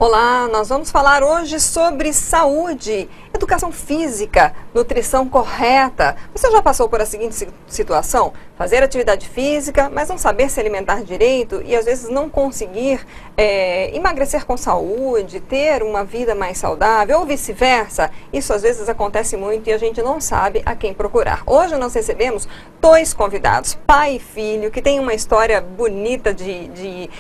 Olá, nós vamos falar hoje sobre saúde, educação física, nutrição correta. Você já passou por a seguinte situação? Fazer atividade física, mas não saber se alimentar direito e às vezes não conseguir emagrecer com saúde, ter uma vida mais saudável ou vice-versa. Isso às vezes acontece muito e a gente não sabe a quem procurar. Hoje nós recebemos dois convidados, pai e filho, que têm uma história bonita de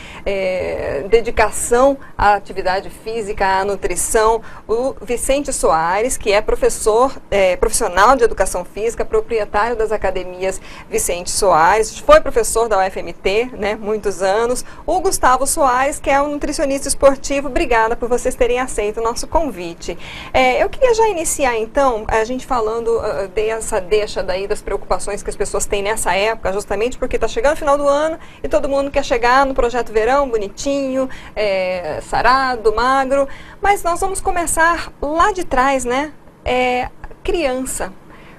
dedicação à atividade física, à nutrição. O Vicente Soares, que é profissional de educação física, proprietário das academias Vicente Soares, foi professor da UFMT, né, muitos anos. O Gustavo Soares, que é um nutricionista esportivo. Obrigada por vocês terem aceito o nosso convite. Eu queria já iniciar então, a gente falando dessa deixa daí das preocupações que as pessoas têm nessa época, justamente porque está chegando o final do ano e todo mundo quer chegar no projeto verão, bonitinho, sarado, magro, mas nós vamos começar lá de trás, né? Criança.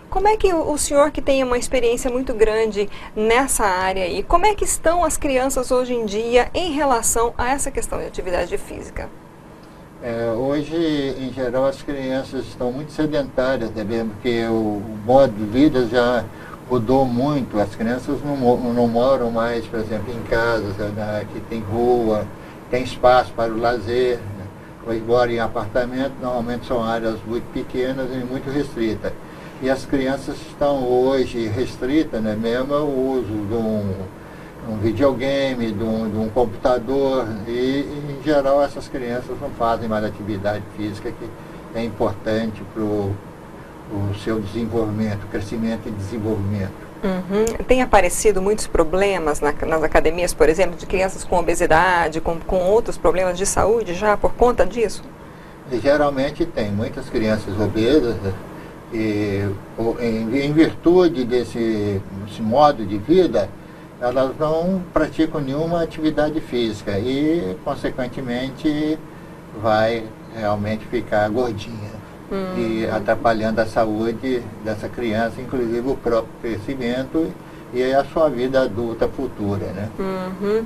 Como é que o senhor, que tem uma experiência muito grande nessa área aí, como é que estão as crianças hoje em dia em relação a essa questão de atividade física? Hoje, em geral, as crianças estão muito sedentárias, né? Porque o modo de vida já mudou muito. As crianças não moram mais, por exemplo, em casas, né, que tem rua, tem espaço para o lazer, né? Pois moram em apartamento, normalmente são áreas muito pequenas e muito restritas. E as crianças estão hoje restritas, né, mesmo ao uso de um videogame, de um computador, e em geral essas crianças não fazem mais atividade física, que é importante para o seu desenvolvimento, crescimento e desenvolvimento. Uhum. Tem aparecido muitos problemas nas academias, por exemplo, de crianças com obesidade, com outros problemas de saúde já por conta disso? E geralmente tem muitas crianças obesas, né? E em virtude desse modo de vida, elas não praticam nenhuma atividade física e, consequentemente, vai realmente ficar gordinha e atrapalhando a saúde dessa criança, inclusive o próprio crescimento e a sua vida adulta futura, né? Uhum.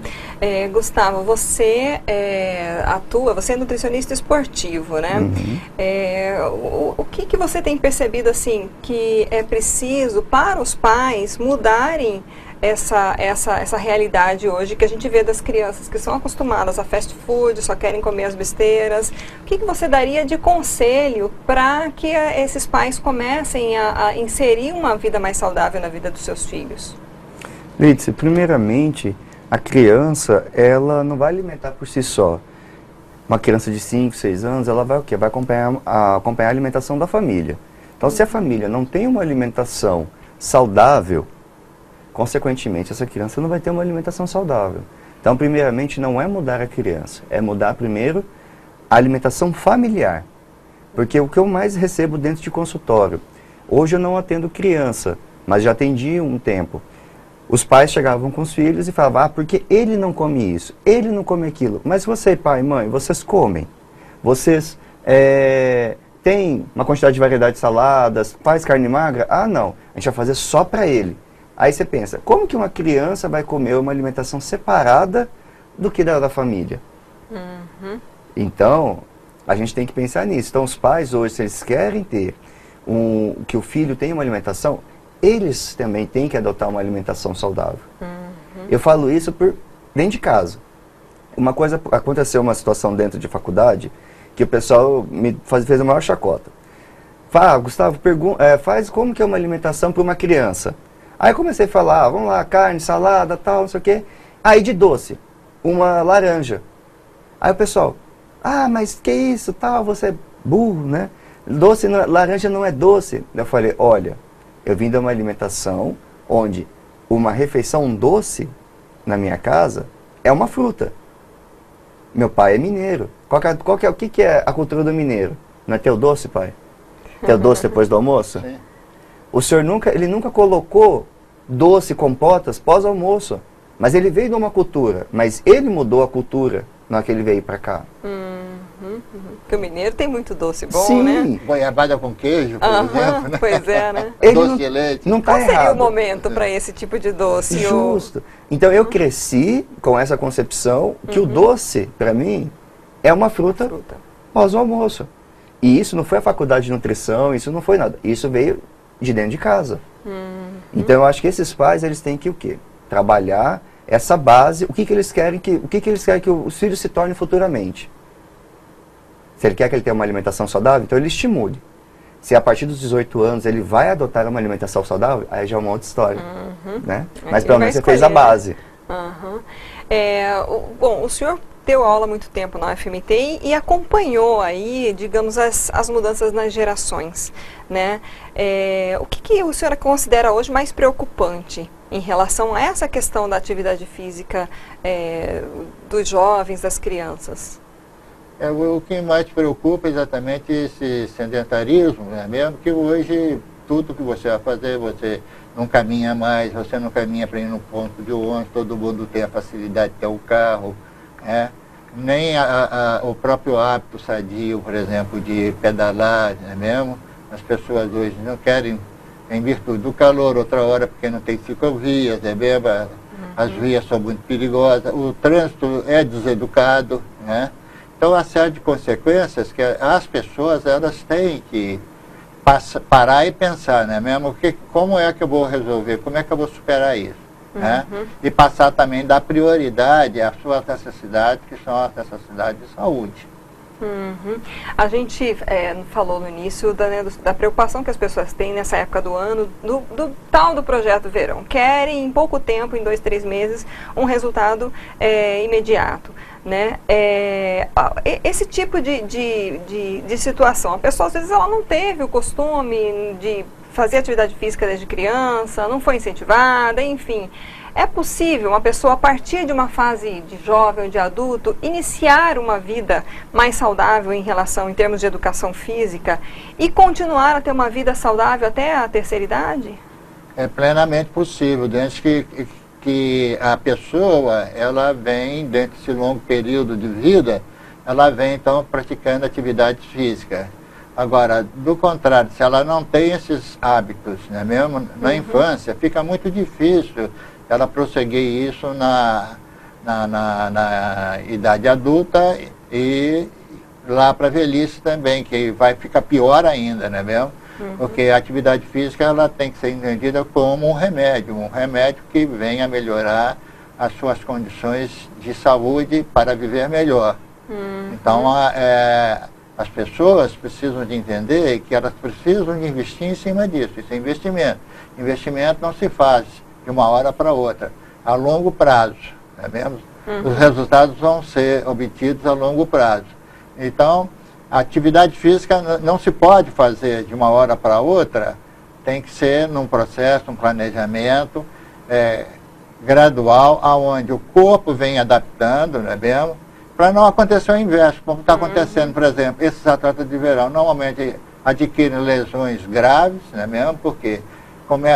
Gustavo, você você é nutricionista esportivo, né? Uhum. O que você tem percebido, assim, que é preciso para os pais mudarem essa realidade hoje que a gente vê das crianças que são acostumadas a fast food, só querem comer as besteiras? O que você daria de conselho para que esses pais comecem a inserir uma vida mais saudável na vida dos seus filhos? Lídice, primeiramente, a criança, ela não vai alimentar por si só. Uma criança de 5, 6 anos, ela vai o quê? Vai acompanhar a alimentação da família. Então, se a família não tem uma alimentação saudável, consequentemente, essa criança não vai ter uma alimentação saudável. Então, primeiramente, não é mudar a criança, é mudar primeiro a alimentação familiar. Porque o que eu mais recebo dentro de consultório, hoje eu não atendo criança, mas já atendi um tempo. Os pais chegavam com os filhos e falavam, porque ele não come isso, ele não come aquilo. Mas você, pai e mãe, vocês comem. Vocês têm uma quantidade de variedade de saladas, faz carne magra? Ah, não, a gente vai fazer só para ele. Aí você pensa, como que uma criança vai comer uma alimentação separada do que da família? Uhum. Então, a gente tem que pensar nisso. Então, os pais hoje, se eles querem ter que o filho tenha uma alimentação, eles também têm que adotar uma alimentação saudável. Uhum. Eu falo isso dentro de casa. Aconteceu uma situação dentro de faculdade que o pessoal fez a maior chacota. Fala, Gustavo, faz como que é uma alimentação para uma criança? Aí eu comecei a falar, vamos lá, carne, salada, tal, não sei o quê. Aí de doce, uma laranja. Aí o pessoal, mas que isso, tal, você é burro, né? Laranja não é doce. Eu falei, olha, eu vim de uma alimentação onde uma refeição doce na minha casa é uma fruta. Meu pai é mineiro. O que é a cultura do mineiro? Não é ter o doce, pai? Ter o doce depois do almoço? Sim. O senhor nunca colocou doce, compotas pós-almoço. Mas ele veio de uma cultura. Mas ele mudou a cultura na hora que ele veio para cá. Porque o mineiro tem muito doce bom, Sim. né? Goiabada com queijo, por exemplo, né? Pois é, né? Doce de leite. Não Qual tá seria errado. o momento para esse tipo de doce? Justo. Então eu cresci com essa concepção que o doce, para mim, é uma fruta após o almoço. E isso não foi a faculdade de nutrição, isso não foi nada. Isso veio de dentro de casa. Então eu acho que esses pais, eles têm que o quê? Trabalhar essa base, o que eles querem que os filhos se tornem futuramente. Se ele quer que ele tenha uma alimentação saudável, então ele estimule. Se a partir dos 18 anos ele vai adotar uma alimentação saudável, aí já é uma outra história. Né? Mas pelo menos você fez a base. Bom, o senhor deu aula há muito tempo na UFMT e acompanhou aí, digamos, as mudanças nas gerações, né? O que o senhor considera hoje mais preocupante em relação a essa questão da atividade física dos jovens, das crianças? O que mais preocupa é exatamente esse sedentarismo, né? Mesmo que hoje tudo que você vai fazer, você não caminha mais, você não caminha para ir no ponto de ônibus, todo mundo tem a facilidade de ter o carro, né? Nem o próprio hábito sadio, por exemplo, de pedalar, não é mesmo? As pessoas hoje não querem, em virtude do calor, outra hora porque não tem ciclovias, é mesmo? As vias são muito perigosas, o trânsito é deseducado, né? Então, uma série de consequências que as pessoas, elas têm que parar e pensar, né? Mesmo como é que eu vou resolver, como é que eu vou superar isso, né? E passar também a dar prioridade às suas necessidades, que são as necessidades de saúde. A gente falou no início da preocupação que as pessoas têm nessa época do ano, do tal do projeto verão. Querem, em pouco tempo, em 2, 3 meses, um resultado imediato. Né? Esse tipo de situação, a pessoa às vezes ela não teve o costume de fazer atividade física desde criança, não foi incentivada, enfim. É possível uma pessoa, a partir de uma fase de jovem ou de adulto, iniciar uma vida mais saudável em termos de educação física e continuar a ter uma vida saudável até a terceira idade? É plenamente possível, desde que a pessoa, ela vem, dentro desse longo período de vida, ela vem, então, praticando atividade física. Agora, do contrário, se ela não tem esses hábitos, né, mesmo na infância, fica muito difícil ela prosseguir isso na idade adulta e lá para a velhice também, que vai ficar pior ainda, né mesmo? Porque a atividade física, ela tem que ser entendida como um remédio que vem a melhorar as suas condições de saúde para viver melhor. Então, as pessoas precisam de entender que elas precisam de investir em cima disso. Isso é investimento. Investimento não se faz de uma hora para outra, a longo prazo, não é mesmo? Os resultados vão ser obtidos a longo prazo. Então, a atividade física não se pode fazer de uma hora para outra, tem que ser num processo, um planejamento gradual, aonde o corpo vem adaptando, não é mesmo? Para não acontecer o inverso, como está acontecendo, por exemplo, esses atletas de verão normalmente adquirem lesões graves, não é mesmo? Porque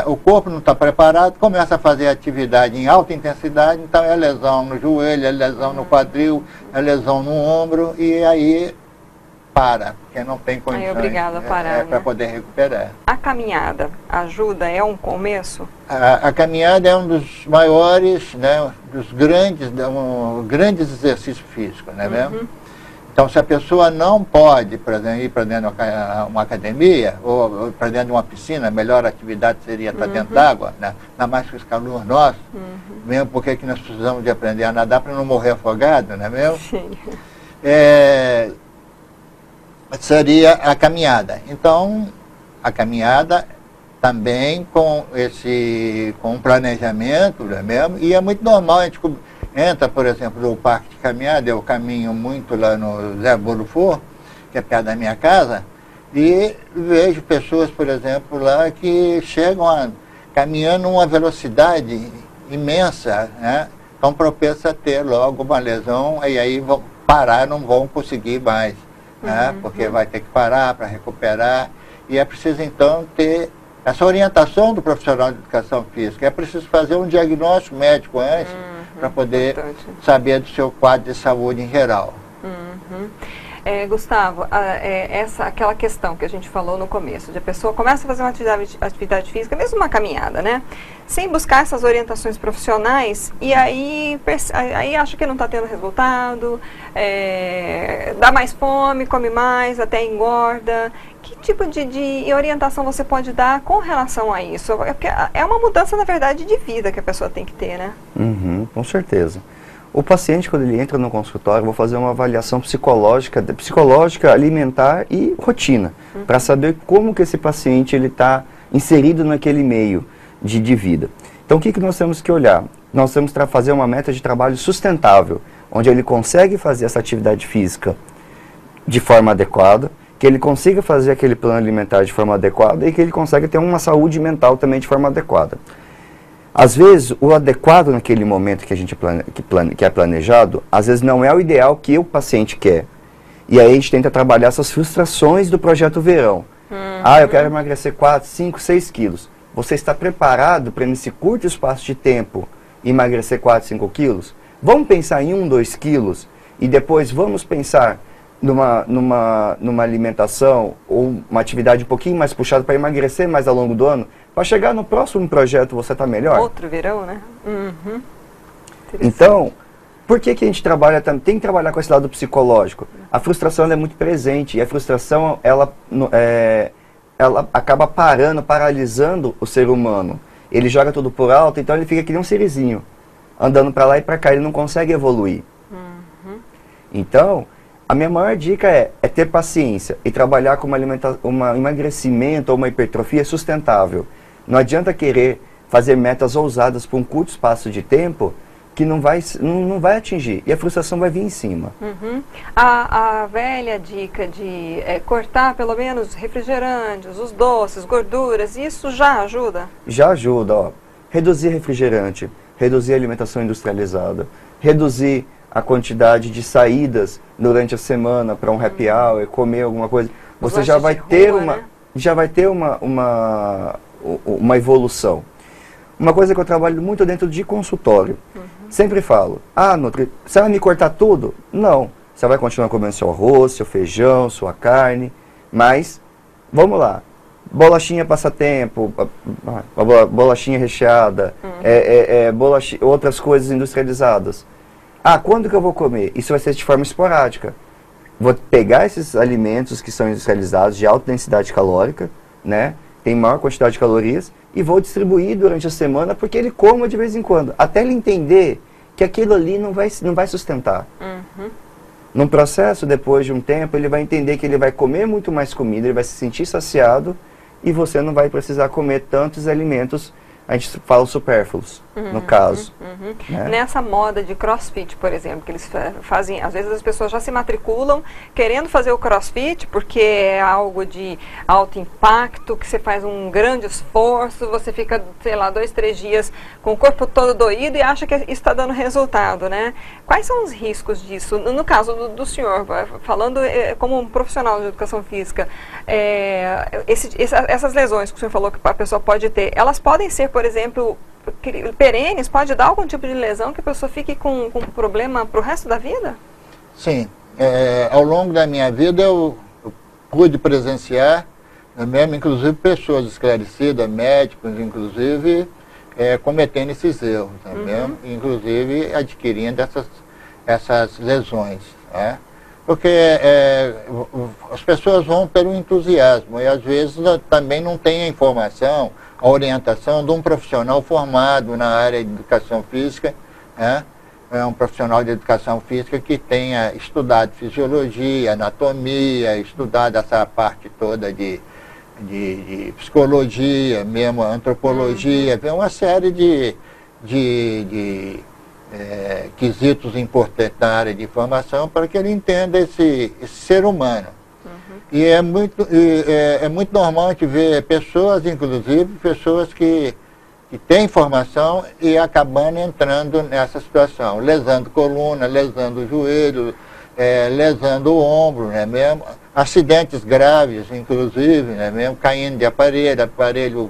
o corpo não está preparado, começa a fazer atividade em alta intensidade, então é lesão no joelho, é lesão no quadril, é lesão no ombro, e aí para, porque não tem condições para poder recuperar. A caminhada ajuda? É um começo? A caminhada é um dos maiores, né, dos grandes exercícios físicos, né, mesmo? Então, se a pessoa não pode, por exemplo, ir para dentro de uma academia ou para dentro de uma piscina, a melhor atividade seria estar dentro d'água, né? Ainda mais com esse calor nosso, mesmo porque que nós precisamos de aprender a nadar para não morrer afogado, não é mesmo? Sim. Seria a caminhada. Então, a caminhada também com um planejamento, não é mesmo? E é muito normal, a gente entra, por exemplo, no parque de caminhada, eu caminho muito lá no Zé Bolufo, que é perto da minha casa, e vejo pessoas, por exemplo, lá que chegam caminhando uma velocidade imensa, né? Estão propensas a ter logo uma lesão, e aí vão parar, não vão conseguir mais, né? Porque vai ter que parar para recuperar, e é preciso então ter essa orientação do profissional de educação física. É preciso fazer um diagnóstico médico antes, para poder saber do seu quadro de saúde em geral. Gustavo, aquela questão que a gente falou no começo, de a pessoa começa a fazer uma atividade física, mesmo uma caminhada, né? Sem buscar essas orientações profissionais, e aí acha que não está tendo resultado, dá mais fome, come mais, até engorda. Que tipo de orientação você pode dar com relação a isso? Porque é uma mudança, na verdade, de vida que a pessoa tem que ter, né? Uhum, com certeza. O paciente, quando ele entra no consultório, eu vou fazer uma avaliação psicológica, alimentar e rotina, para saber como que esse paciente está inserido naquele meio de vida. Então, o que nós temos que olhar? Nós temos que fazer uma meta de trabalho sustentável, onde ele consegue fazer essa atividade física de forma adequada, que ele consiga fazer aquele plano alimentar de forma adequada e que ele consiga ter uma saúde mental também de forma adequada. Às vezes, o adequado naquele momento que a gente que é planejado, às vezes não é o ideal que o paciente quer. E aí a gente tenta trabalhar essas frustrações do projeto verão. Eu quero emagrecer 4, 5, 6 quilos. Você está preparado para nesse curto espaço de tempo emagrecer 4, 5 quilos? Vamos pensar em 1, 2 quilos e depois vamos pensar numa alimentação ou uma atividade um pouquinho mais puxada para emagrecer mais ao longo do ano, para chegar no próximo projeto você está melhor? Outro verão, né? Então, por que a gente tem que trabalhar com esse lado psicológico? A frustração ela é muito presente e a frustração ela acaba paralisando o ser humano. Ele joga tudo por alto, então ele fica que nem um serizinho, andando para lá e para cá, ele não consegue evoluir. Então, a minha maior dica é ter paciência e trabalhar com um emagrecimento ou uma hipertrofia sustentável. Não adianta querer fazer metas ousadas por um curto espaço de tempo que não vai atingir. E a frustração vai vir em cima. A velha dica de cortar pelo menos refrigerantes, os doces, gorduras, isso já ajuda? Já ajuda, ó. Reduzir refrigerante, reduzir a alimentação industrializada, reduzir a quantidade de saídas durante a semana para um happy hour, comer alguma coisa. Você já vai ter uma evolução. Uma coisa que eu trabalho muito dentro de consultório. Sempre falo, você vai me cortar tudo? Não. Você vai continuar comendo seu arroz, seu feijão, sua carne, mas, vamos lá, bolachinha passatempo, bolachinha recheada, outras coisas industrializadas. Quando que eu vou comer? Isso vai ser de forma esporádica. Vou pegar esses alimentos que são industrializados, de alta densidade calórica, né? Tem maior quantidade de calorias, e vou distribuir durante a semana, porque ele coma de vez em quando, até ele entender que aquilo ali não vai sustentar. Num processo, depois de um tempo, ele vai entender que ele vai comer muito mais comida, ele vai se sentir saciado, e você não vai precisar comer tantos alimentos, a gente fala supérfluos, no caso. Né? Nessa moda de crossfit, por exemplo, que eles fazem, às vezes as pessoas já se matriculam querendo fazer o crossfit, porque é algo de alto impacto, que você faz um grande esforço, você fica, sei lá, 2, 3 dias com o corpo todo doído e acha que isso está dando resultado, né? Quais são os riscos disso? No caso do senhor, falando como um profissional de educação física, essas lesões que o senhor falou que a pessoa pode ter, elas podem ser, por exemplo, perenes? Pode dar algum tipo de lesão que a pessoa fique com problema para o resto da vida? Sim. Ao longo da minha vida eu pude presenciar, mesmo, inclusive, pessoas esclarecidas, médicos, inclusive, cometendo esses erros, mesmo, inclusive adquirindo essas lesões. Né? Porque as pessoas vão pelo entusiasmo e às vezes também não tem a informação, a orientação de um profissional formado na área de educação física, né? É um profissional de educação física que tenha estudado fisiologia, anatomia, estudado essa parte toda de psicologia, mesmo antropologia, uma série de quesitos importantes na área de formação para que ele entenda esse ser humano. E é muito normal a gente ver pessoas, inclusive, pessoas que têm formação e acabando entrando nessa situação, lesando coluna, lesando o joelho, lesando o ombro, né, mesmo? Acidentes graves, inclusive, né, mesmo? Caindo de aparelho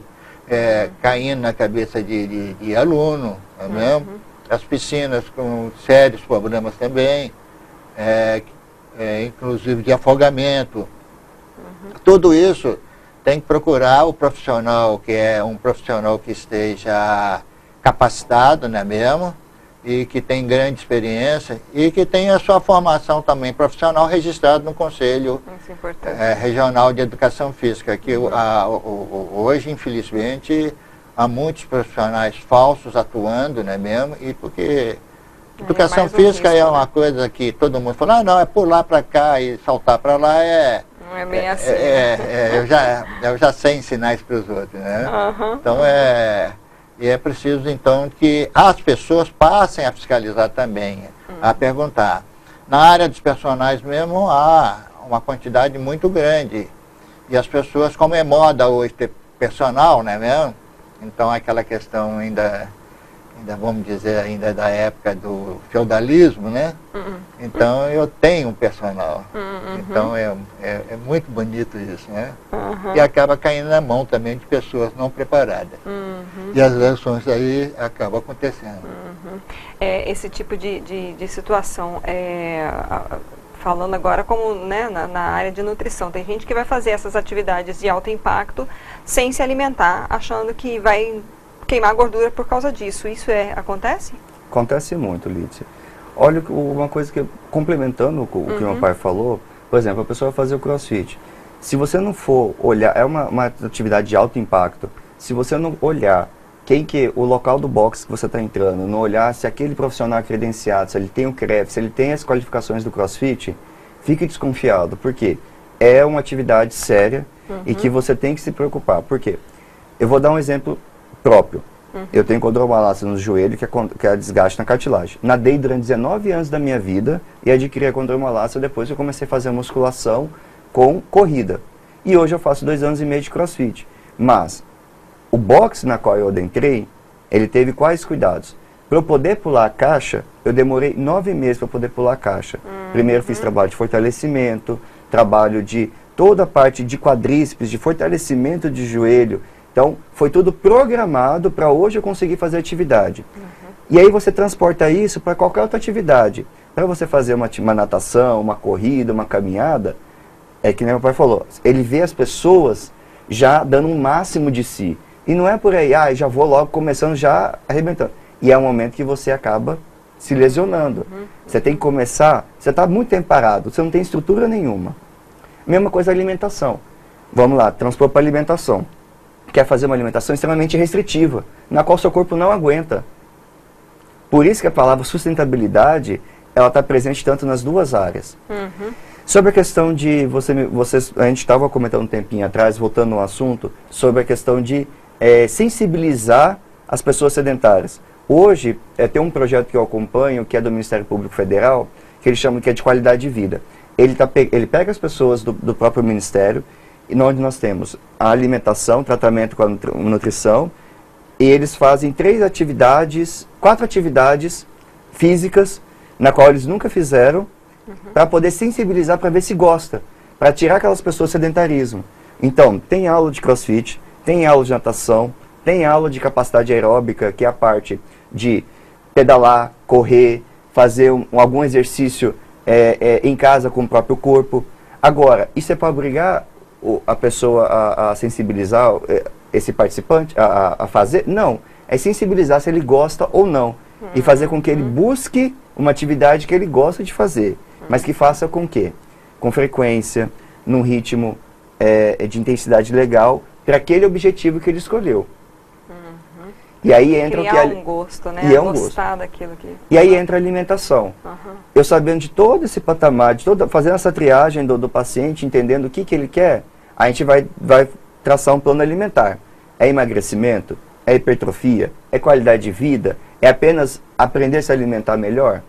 caindo na cabeça de aluno, né, mesmo? As piscinas com sérios problemas também. inclusive de afogamento. Tudo isso tem que procurar o profissional, que é um profissional que esteja capacitado, não é mesmo? E que tem grande experiência e que tem a sua formação também profissional registrado no Conselho Regional de Educação Física, que hoje, infelizmente, há muitos profissionais falsos atuando, não é mesmo? E porque educação física é uma coisa que todo mundo fala, não, é pular para cá e saltar para lá, não é bem assim. Eu já sei ensinar isso para os outros, né? Então E é preciso, então, que as pessoas passem a fiscalizar também, a perguntar. Na área dos personagens mesmo, há uma quantidade muito grande. E as pessoas, como é moda hoje ter personal, não é mesmo? Então, aquela questão ainda vamos dizer, ainda da época do feudalismo, né? Então, eu tenho um personal. Então, é muito bonito isso, né? E acaba caindo na mão também de pessoas não preparadas. E as lesões aí acabam acontecendo. Esse tipo de situação, falando agora como, né, na área de nutrição, tem gente que vai fazer essas atividades de alto impacto sem se alimentar, achando que vai queimar gordura por causa disso. Isso acontece? Acontece muito, Lídia. Olha, uma coisa que, complementando o que meu pai falou, por exemplo, a pessoa vai fazer o CrossFit. Se você não for olhar, é uma atividade de alto impacto, se você não olhar o local do box que você está entrando, não olhar se aquele profissional é credenciado, se ele tem o CREF, se ele tem as qualificações do CrossFit, fique desconfiado, porque é uma atividade séria e que você tem que se preocupar. Por quê? Eu vou dar um exemplo próprio. Eu tenho condromalácia no joelho, que é desgaste na cartilagem. Nadei durante 19 anos da minha vida e adquiri a condromalácia depois que eu comecei a fazer musculação com corrida. E hoje eu faço 2 anos e meio de CrossFit. Mas o boxe na qual eu adentrei, ele teve quais cuidados? Para eu poder pular a caixa, eu demorei 9 meses para poder pular a caixa. Primeiro fiz trabalho de fortalecimento, trabalho de toda a parte de quadríceps, de fortalecimento de joelho. Então, foi tudo programado para hoje eu conseguir fazer atividade. E aí você transporta isso para qualquer outra atividade. Para você fazer uma natação, uma corrida, uma caminhada, é que nem meu pai falou, ele vê as pessoas já dando um máximo de si. E não é por aí, já vou logo começando, já arrebentando. E é um momento que você acaba se lesionando. Você tem que começar, você está muito tempo parado, você não tem estrutura nenhuma. Mesma coisa a alimentação. Vamos lá, transpor para alimentação. Quer fazer uma alimentação extremamente restritiva, na qual seu corpo não aguenta. Por isso que a palavra sustentabilidade, ela está presente tanto nas duas áreas. Sobre a questão de, a gente estava comentando um tempinho atrás, voltando ao assunto, sobre a questão de sensibilizar as pessoas sedentárias. Hoje, tem um projeto que eu acompanho, que é do Ministério Público Federal, que ele chama que é de qualidade de vida. Ele pega as pessoas do próprio Ministério, e onde nós temos a alimentação, tratamento com a nutrição, e eles fazem 4 atividades físicas, na qual eles nunca fizeram, para poder sensibilizar, para ver se gosta, para tirar aquelas pessoas do sedentarismo. Então, tem aula de CrossFit, tem aula de natação, tem aula de capacidade aeróbica, que é a parte de pedalar, correr, fazer algum exercício em casa com o próprio corpo. Agora, isso é para obrigar a pessoa a sensibilizar esse participante a fazer? Não. É sensibilizar se ele gosta ou não. E fazer com que ele busque uma atividade que ele gosta de fazer. Mas que faça com quê? Com frequência, num ritmo de intensidade legal, para aquele objetivo que ele escolheu. E aí entra criar um gosto, né? E é um gostar daquilo que... E aí entra a alimentação. Eu sabendo de todo esse patamar, fazendo essa triagem do paciente, entendendo o que ele quer, a gente vai traçar um plano alimentar. É emagrecimento? É hipertrofia? É qualidade de vida? É apenas aprender a se alimentar melhor?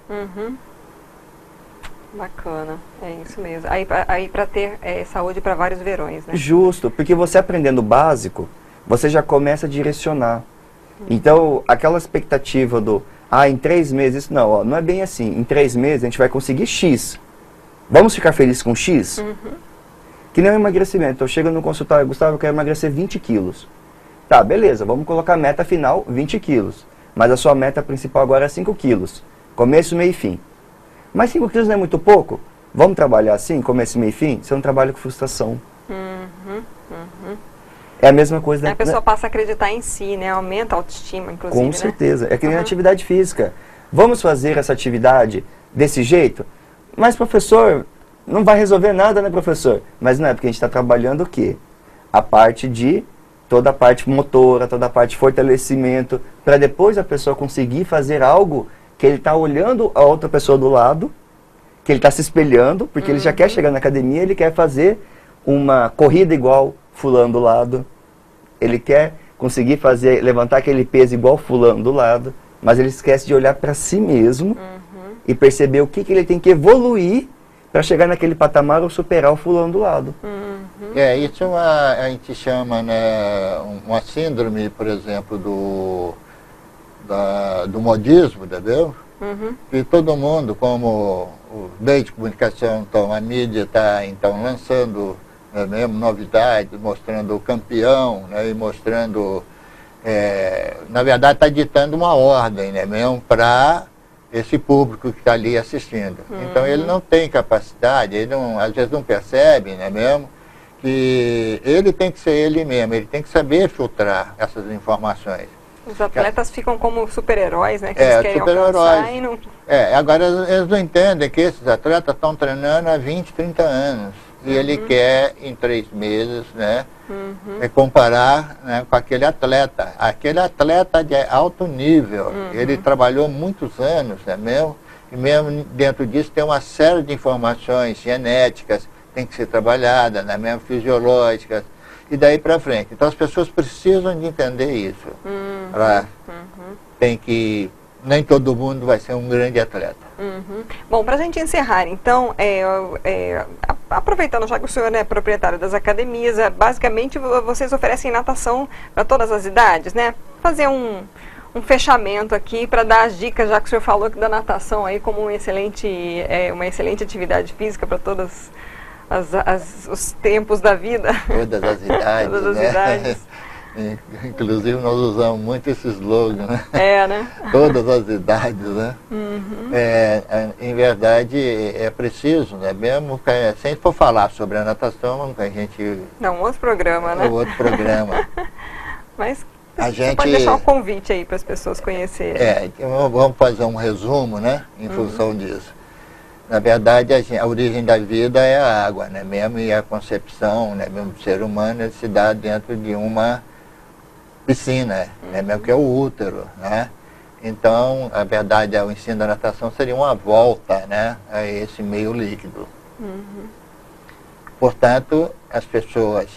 Bacana, é isso mesmo. Aí para ter saúde para vários verões, né? Justo, porque você aprendendo o básico, você já começa a direcionar. Então, aquela expectativa em 3 meses, isso não é bem assim. Em 3 meses a gente vai conseguir X. Vamos ficar felizes com X? Que nem o emagrecimento. Eu chego no consultório, Gustavo, eu quero emagrecer 20 quilos. Tá, beleza, vamos colocar a meta final 20 quilos. Mas a sua meta principal agora é 5 quilos. Começo, meio e fim. Mas 5 quilos não é muito pouco? Vamos trabalhar assim, começo, meio e fim? Você não trabalha com frustração. É a mesma coisa. A pessoa passa a acreditar em si, né? Aumenta a autoestima, inclusive. Com certeza. É que nem a atividade física. Vamos fazer essa atividade desse jeito? Mas, professor, não vai resolver nada, né, professor? Mas não é, porque a gente está trabalhando o quê? Toda a parte motora, toda a parte de fortalecimento, para depois a pessoa conseguir fazer algo que ele está olhando a outra pessoa do lado, que ele está se espelhando, porque ele já quer chegar na academia, ele quer fazer uma corrida igual fulano do lado, ele quer conseguir levantar aquele peso igual fulano do lado, mas ele esquece de olhar para si mesmo e perceber o que ele tem que evoluir para chegar naquele patamar ou superar o fulano do lado. Isso a gente chama, né, uma síndrome, por exemplo, do modismo, entendeu? E todo mundo, como os meios de comunicação, então, a mídia está então lançando, né, mesmo novidades, mostrando o campeão, né, e mostrando, na verdade está ditando uma ordem, né, mesmo para esse público que está ali assistindo. Então ele não tem capacidade, ele não, às vezes não percebe, né, mesmo, que ele tem que ser ele mesmo, ele tem que saber filtrar essas informações. Os atletas ficam como super-heróis, né? Que eles querem alcançar e não... Agora eles não entendem que esses atletas estão treinando há 20, 30 anos. E ele quer, em 3 meses, né, comparar, né, com aquele atleta. Aquele atleta de alto nível. Ele trabalhou muitos anos, né, mesmo? E mesmo dentro disso tem uma série de informações genéticas que tem que ser trabalhadas, né, mesmo fisiológicas. E daí para frente. Então as pessoas precisam de entender isso. Tem que... Nem todo mundo vai ser um grande atleta. Bom, para a gente encerrar, então, aproveitando já que o senhor é proprietário das academias, basicamente vocês oferecem natação para todas as idades, né? Fazer um fechamento aqui para dar as dicas, já que o senhor falou que da natação aí como uma excelente atividade física para todas os tempos da vida. Todas as idades, todas as né? idades. Inclusive nós usamos muito esse slogan, né? Né? Todas as idades, né? Em verdade é preciso, né? Mesmo que, se a gente for falar sobre a natação, a gente... É um outro programa, né? É outro programa. Mas a gente pode deixar um convite aí para as pessoas conhecerem. Então vamos fazer um resumo, né? Em função disso. Na verdade, a origem da vida é a água, né? Mesmo, e a concepção, né, mesmo do ser humano, ele se dá dentro de uma piscina, né, mesmo que é o útero, né? Então, a verdade, o ensino da natação seria uma volta, né, a esse meio líquido. Portanto, as pessoas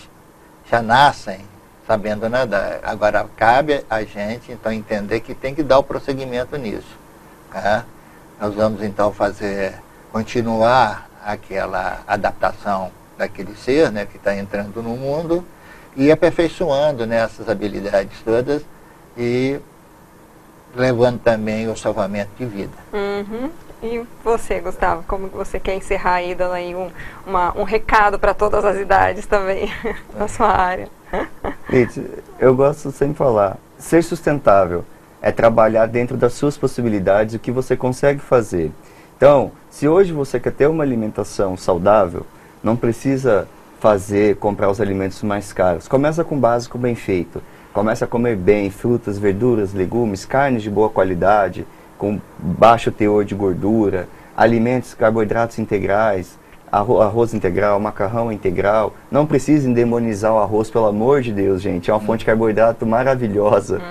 já nascem sabendo nadar. Agora, cabe a gente, então, entender que tem que dar o prosseguimento nisso. Né? Nós vamos, então, continuar aquela adaptação daquele ser, né, que está entrando no mundo, e aperfeiçoando, né, essas habilidades todas e levando também o salvamento de vida. E você, Gustavo, como você quer encerrar aí, dando aí um recado para todas as idades também na sua área? Eu gosto sempre de falar, ser sustentável é trabalhar dentro das suas possibilidades, o que você consegue fazer. Então, se hoje você quer ter uma alimentação saudável, não precisa comprar os alimentos mais caros. Começa com o básico bem feito. Começa a comer bem frutas, verduras, legumes, carnes de boa qualidade, com baixo teor de gordura, alimentos, carboidratos integrais, arroz integral, macarrão integral. Não precisa endemonizar o arroz, pelo amor de Deus, gente. É uma fonte de carboidrato maravilhosa.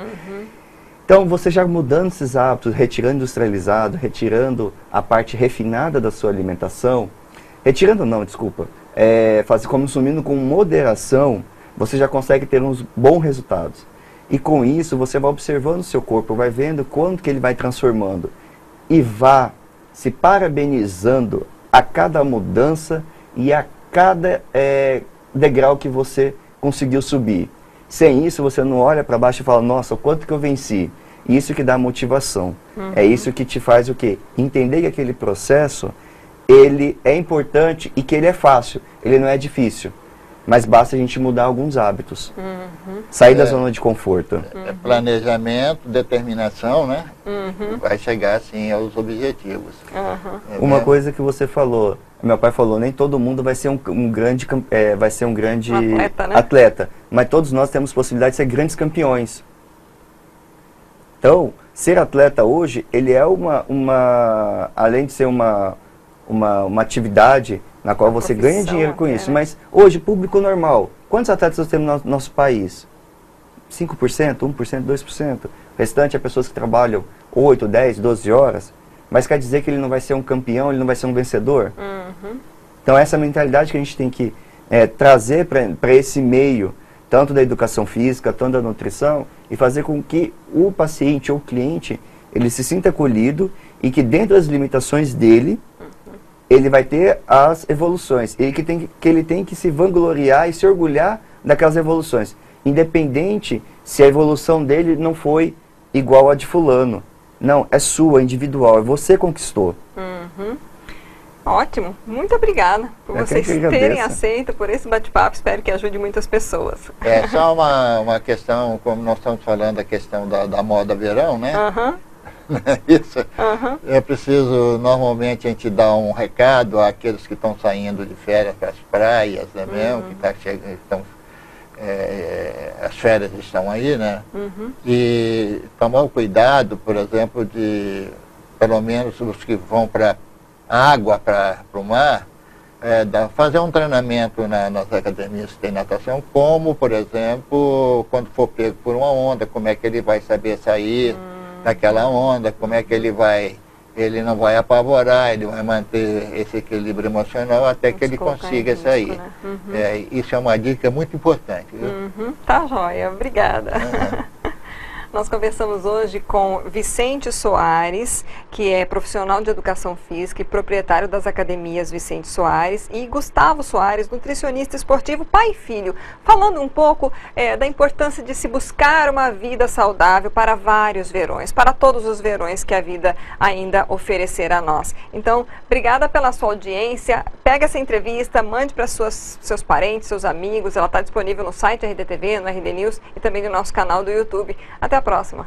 Então, você já mudando esses hábitos, retirando industrializado, retirando a parte refinada da sua alimentação, consumindo com moderação, você já consegue ter uns bons resultados. E com isso, você vai observando o seu corpo, vai vendo quanto que ele vai transformando. E vá se parabenizando a cada mudança e a cada degrau que você conseguiu subir. Sem isso, você não olha para baixo e fala, nossa, o quanto que eu venci. Isso que dá motivação. É isso que te faz o quê? Entender que aquele processo, ele é importante e que ele é fácil. Ele não é difícil. mas basta a gente mudar alguns hábitos. Sair da zona de conforto. Planejamento, determinação, né? Vai chegar, assim, aos objetivos. Uma coisa que você falou, meu pai falou, nem todo mundo vai ser um grande atleta, né? atleta, mas todos nós temos possibilidade de ser grandes campeões. Então, ser atleta hoje, ele é além de ser uma atividade na qual você ganha dinheiro com isso, mas hoje, público normal, quantos atletas nós temos no nosso país? 5%, 1%, 2%. O restante é pessoas que trabalham 8, 10, 12 horas, mas quer dizer que ele não vai ser um campeão, ele não vai ser um vencedor? Então, essa mentalidade que a gente tem que trazer para esse meio, tanto da educação física, tanto da nutrição, e fazer com que o paciente ou o cliente, ele se sinta acolhido e que dentro das limitações dele, ele vai ter as evoluções. Ele tem que se vangloriar e se orgulhar daquelas evoluções, independente se a evolução dele não foi igual a de fulano. Não, é sua, individual, você conquistou. Ótimo, muito obrigada por vocês terem aceito por esse bate-papo, espero que ajude muitas pessoas. É só uma questão, como nós estamos falando da questão da moda verão, né? Isso. É preciso, normalmente, a gente dar um recado àqueles que estão saindo de férias para as praias, né, mesmo, as férias estão aí, né? E tomar o cuidado, por exemplo, de, pelo menos os que vão para água, para o mar, fazer um treinamento nas academias que tem natação, como, por exemplo, quando for pego por uma onda, como é que ele vai saber sair daquela onda, como é que ele não vai apavorar, ele vai manter esse equilíbrio emocional até que ele consiga sair. Isso é uma dica muito importante. Viu? Tá joia, obrigada. Nós conversamos hoje com Vicente Soares, que é profissional de educação física e proprietário das academias Vicente Soares, e Gustavo Soares, nutricionista esportivo, pai e filho, falando um pouco da importância de se buscar uma vida saudável para vários verões, para todos os verões que a vida ainda oferecer a nós. Então, obrigada pela sua audiência, pega essa entrevista, mande para seus parentes, seus amigos, ela está disponível no site RDTV, no RD News e também no nosso canal do YouTube. Até a próxima.